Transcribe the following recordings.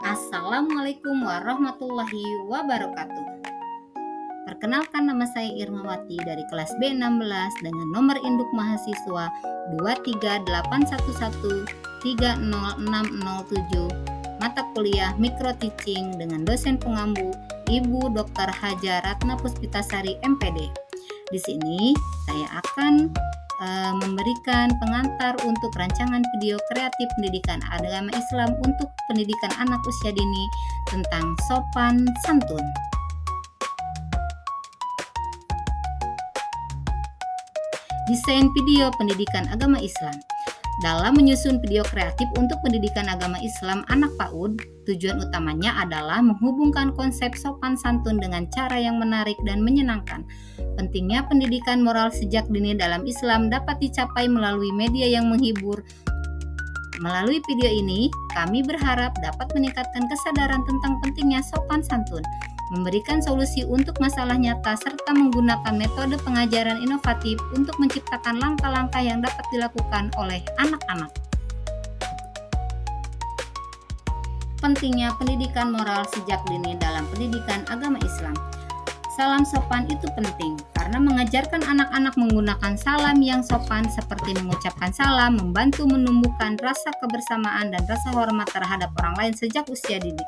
Assalamualaikum warahmatullahi wabarakatuh. Perkenalkan, nama saya Irmawati dari kelas B16 dengan nomor induk mahasiswa 23811306007, mata kuliah Micro Teaching dengan dosen pengampu Ibu Dr. Haja Ratna Puspitasari MPD. Di sini saya akan memberikan pengantar untuk rancangan video kreatif pendidikan agama Islam untuk pendidikan anak usia dini tentang sopan santun. Desain video pendidikan agama Islam. Dalam menyusun video kreatif untuk pendidikan agama Islam anak PAUD, tujuan utamanya adalah menghubungkan konsep sopan santun dengan cara yang menarik dan menyenangkan. Pentingnya pendidikan moral sejak dini dalam Islam dapat dicapai melalui media yang menghibur. Melalui video ini, kami berharap dapat meningkatkan kesadaran tentang pentingnya sopan santun, memberikan solusi untuk masalah nyata, serta menggunakan metode pengajaran inovatif untuk menciptakan langkah-langkah yang dapat dilakukan oleh anak-anak. Pentingnya pendidikan moral sejak dini dalam pendidikan agama Islam. Salam sopan itu penting karena mengajarkan anak-anak menggunakan salam yang sopan seperti mengucapkan salam membantu menumbuhkan rasa kebersamaan dan rasa hormat terhadap orang lain sejak usia dini.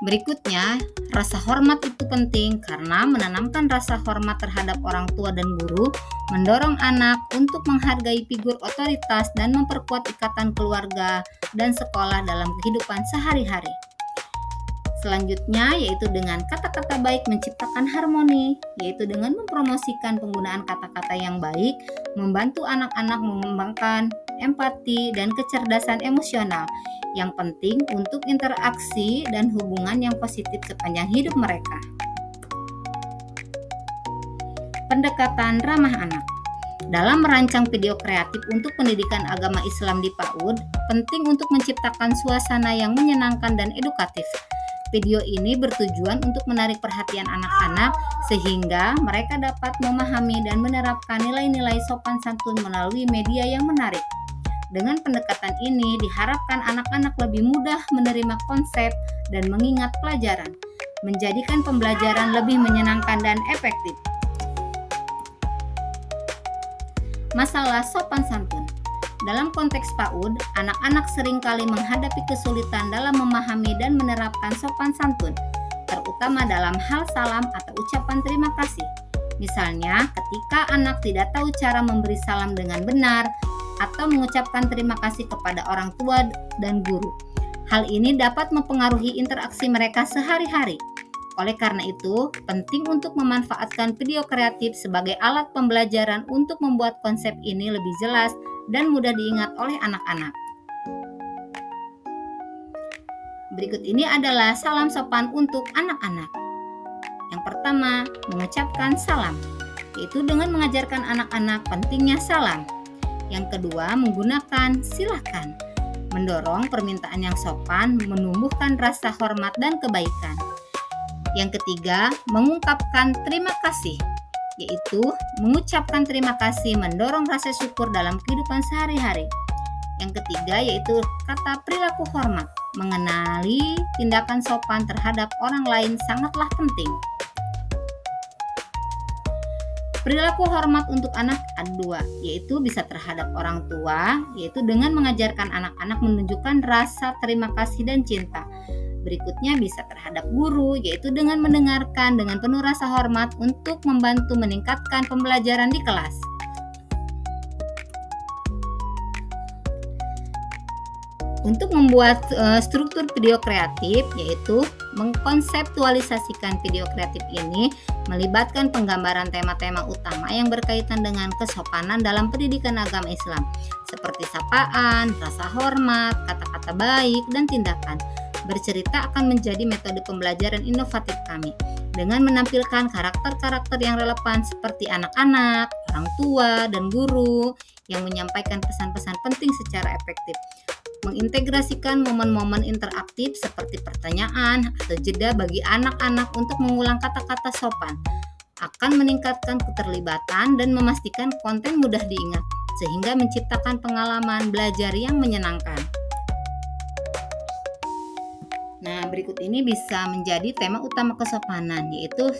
Berikutnya, rasa hormat itu penting karena menanamkan rasa hormat terhadap orang tua dan guru, mendorong anak untuk menghargai figur otoritas dan memperkuat ikatan keluarga dan sekolah dalam kehidupan sehari-hari. Selanjutnya yaitu dengan kata-kata baik menciptakan harmoni, yaitu dengan mempromosikan penggunaan kata-kata yang baik, membantu anak-anak mengembangkan empati dan kecerdasan emosional yang penting untuk interaksi dan hubungan yang positif sepanjang hidup mereka. Pendekatan ramah anak. Dalam merancang video kreatif untuk pendidikan agama Islam di PAUD, penting untuk menciptakan suasana yang menyenangkan dan edukatif. Video ini bertujuan untuk menarik perhatian anak-anak sehingga mereka dapat memahami dan menerapkan nilai-nilai sopan santun melalui media yang menarik. Dengan pendekatan ini diharapkan anak-anak lebih mudah menerima konsep dan mengingat pelajaran, menjadikan pembelajaran lebih menyenangkan dan efektif. Masalah sopan santun. Dalam konteks PAUD, anak-anak seringkali menghadapi kesulitan dalam memahami dan menerapkan sopan santun, terutama dalam hal salam atau ucapan terima kasih. Misalnya, ketika anak tidak tahu cara memberi salam dengan benar atau mengucapkan terima kasih kepada orang tua dan guru. Hal ini dapat mempengaruhi interaksi mereka sehari-hari. Oleh karena itu, penting untuk memanfaatkan video kreatif sebagai alat pembelajaran untuk membuat konsep ini lebih jelas dan mudah diingat oleh anak-anak. Berikut ini adalah salam sopan untuk anak-anak. Yang pertama, mengucapkan salam, yaitu dengan mengajarkan anak-anak pentingnya salam. Yang kedua, menggunakan silakan, mendorong permintaan yang sopan, menumbuhkan rasa hormat dan kebaikan. Yang ketiga, mengungkapkan terima kasih, yaitu mengucapkan terima kasih mendorong rasa syukur dalam kehidupan sehari-hari. Yang ketiga yaitu kata perilaku hormat, mengenali tindakan sopan terhadap orang lain sangatlah penting. Perilaku hormat untuk anak ada dua, yaitu bisa terhadap orang tua, yaitu dengan mengajarkan anak-anak menunjukkan rasa terima kasih dan cinta. Berikutnya bisa terhadap guru, yaitu dengan mendengarkan dengan penuh rasa hormat untuk membantu meningkatkan pembelajaran di kelas. Untuk membuat struktur video kreatif, yaitu mengkonseptualisasikan video kreatif ini melibatkan penggambaran tema-tema utama yang berkaitan dengan kesopanan dalam pendidikan agama Islam, seperti sapaan, rasa hormat, kata-kata baik, dan tindakan. Bercerita akan menjadi metode pembelajaran inovatif kami dengan menampilkan karakter-karakter yang relevan seperti anak-anak, orang tua, dan guru yang menyampaikan pesan-pesan penting secara efektif. Mengintegrasikan momen-momen interaktif seperti pertanyaan atau jeda bagi anak-anak untuk mengulang kata-kata sopan akan meningkatkan keterlibatan dan memastikan konten mudah diingat sehingga menciptakan pengalaman belajar yang menyenangkan. Nah, berikut ini bisa menjadi tema utama kesopanan, yaitu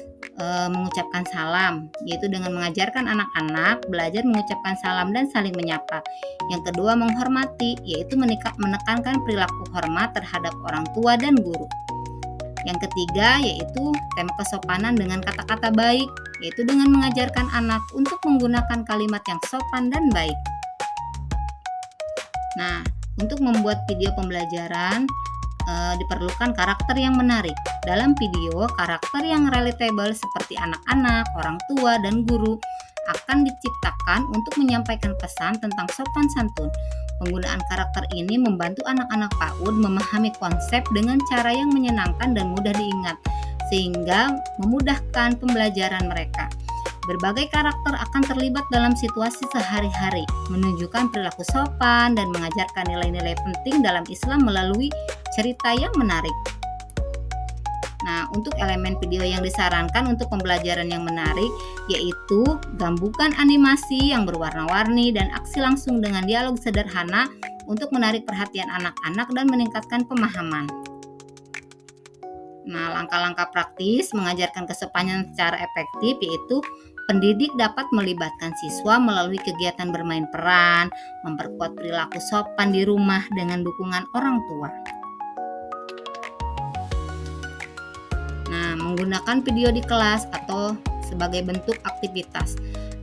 mengucapkan salam, yaitu dengan mengajarkan anak-anak belajar mengucapkan salam dan saling menyapa. Yang kedua, menghormati, yaitu menekankan perilaku hormat terhadap orang tua dan guru. Yang ketiga, yaitu tema kesopanan dengan kata-kata baik, yaitu dengan mengajarkan anak untuk menggunakan kalimat yang sopan dan baik. Nah, untuk membuat video pembelajaran diperlukan karakter yang menarik. Dalam video, karakter yang relatable seperti anak-anak, orang tua, dan guru akan diciptakan untuk menyampaikan pesan tentang sopan santun. Penggunaan karakter ini membantu anak-anak PAUD memahami konsep dengan cara yang menyenangkan dan mudah diingat, sehingga memudahkan pembelajaran mereka. Berbagai karakter akan terlibat dalam situasi sehari-hari, menunjukkan perilaku sopan dan mengajarkan nilai-nilai penting dalam Islam melalui cerita yang menarik. Nah, untuk elemen video yang disarankan untuk pembelajaran yang menarik yaitu gabungkan animasi yang berwarna-warni dan aksi langsung dengan dialog sederhana untuk menarik perhatian anak-anak dan meningkatkan pemahaman. Nah, langkah-langkah praktis mengajarkan kesopanan secara efektif yaitu pendidik dapat melibatkan siswa melalui kegiatan bermain peran, memperkuat perilaku sopan di rumah dengan dukungan orang tua. Nah, menggunakan video di kelas atau sebagai bentuk aktivitas.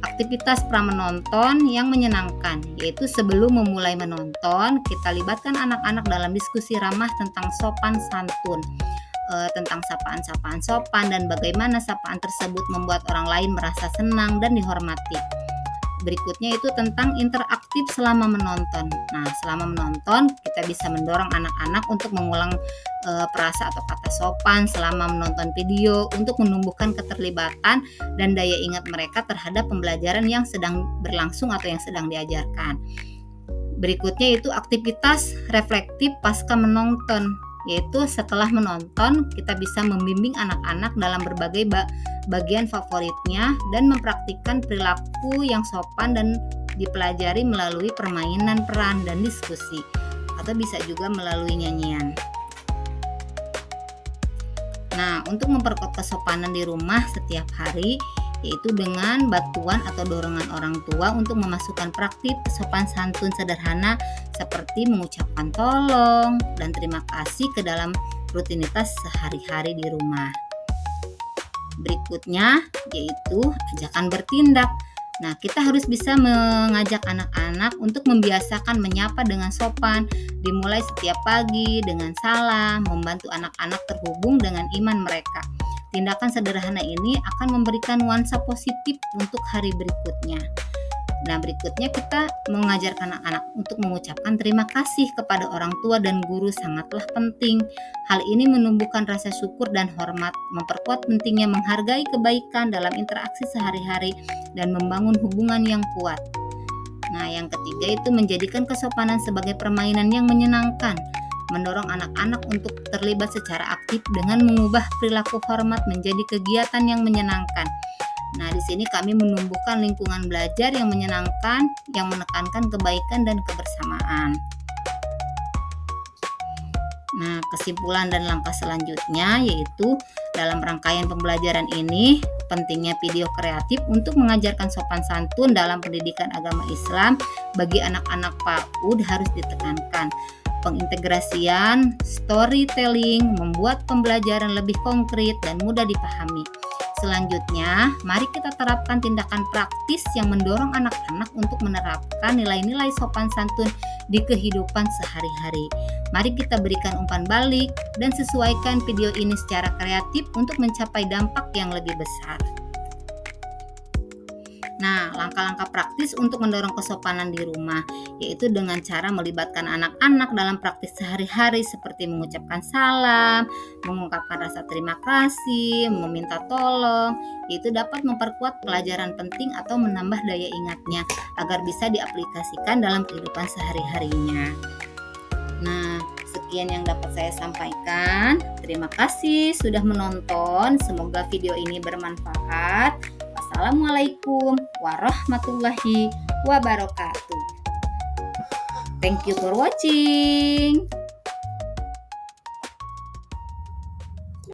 Aktivitas pra-menonton yang menyenangkan, yaitu sebelum memulai menonton, kita libatkan anak-anak dalam diskusi ramah tentang sopan santun, tentang sapaan-sapaan sopan dan bagaimana sapaan tersebut membuat orang lain merasa senang dan dihormati. Berikutnya itu tentang interaktif selama menonton. Nah, selama menonton kita bisa mendorong anak-anak untuk mengulang frasa atau kata sopan selama menonton video untuk menumbuhkan keterlibatan dan daya ingat mereka terhadap pembelajaran yang sedang berlangsung atau yang sedang diajarkan. Berikutnya itu aktivitas reflektif pasca menonton, yaitu setelah menonton kita bisa membimbing anak-anak dalam berbagai bagian favoritnya dan mempraktikkan perilaku yang sopan dan dipelajari melalui permainan peran dan diskusi, atau bisa juga melalui nyanyian. Nah, untuk memperkuat kesopanan di rumah setiap hari yaitu dengan bantuan atau dorongan orang tua untuk memasukkan praktik sopan santun sederhana seperti mengucapkan tolong dan terima kasih ke dalam rutinitas sehari-hari di rumah. Berikutnya yaitu ajakan bertindak. Nah, kita harus bisa mengajak anak-anak untuk membiasakan menyapa dengan sopan, dimulai setiap pagi dengan salam, membantu anak-anak terhubung dengan iman mereka. Tindakan sederhana ini akan memberikan nuansa positif untuk hari berikutnya. Nah, berikutnya kita mengajarkan anak-anak untuk mengucapkan terima kasih kepada orang tua dan guru sangatlah penting. Hal ini menumbuhkan rasa syukur dan hormat, memperkuat pentingnya menghargai kebaikan dalam interaksi sehari-hari dan membangun hubungan yang kuat. Nah, yang ketiga itu menjadikan kesopanan sebagai permainan yang menyenangkan, mendorong anak-anak untuk terlibat secara aktif dengan mengubah perilaku hormat menjadi kegiatan yang menyenangkan. Nah, di sini kami menumbuhkan lingkungan belajar yang menyenangkan, yang menekankan kebaikan dan kebersamaan. Nah, kesimpulan dan langkah selanjutnya yaitu dalam rangkaian pembelajaran ini, pentingnya video kreatif untuk mengajarkan sopan santun dalam pendidikan agama Islam bagi anak-anak PAUD harus ditekankan. Pengintegrasian storytelling membuat pembelajaran lebih konkret dan mudah dipahami. Selanjutnya, mari kita terapkan tindakan praktis yang mendorong anak-anak untuk menerapkan nilai-nilai sopan santun di kehidupan sehari-hari. Mari kita berikan umpan balik dan sesuaikan video ini secara kreatif untuk mencapai dampak yang lebih besar. Nah, langkah-langkah praktis untuk mendorong kesopanan di rumah yaitu dengan cara melibatkan anak-anak dalam praktis sehari-hari seperti mengucapkan salam, mengungkapkan rasa terima kasih, meminta tolong, yaitu dapat memperkuat pelajaran penting atau menambah daya ingatnya agar bisa diaplikasikan dalam kehidupan sehari-harinya. Nah, sekian yang dapat saya sampaikan. Terima kasih sudah menonton. Semoga video ini bermanfaat. Assalamualaikum warahmatullahi wabarakatuh. Thank you for watching.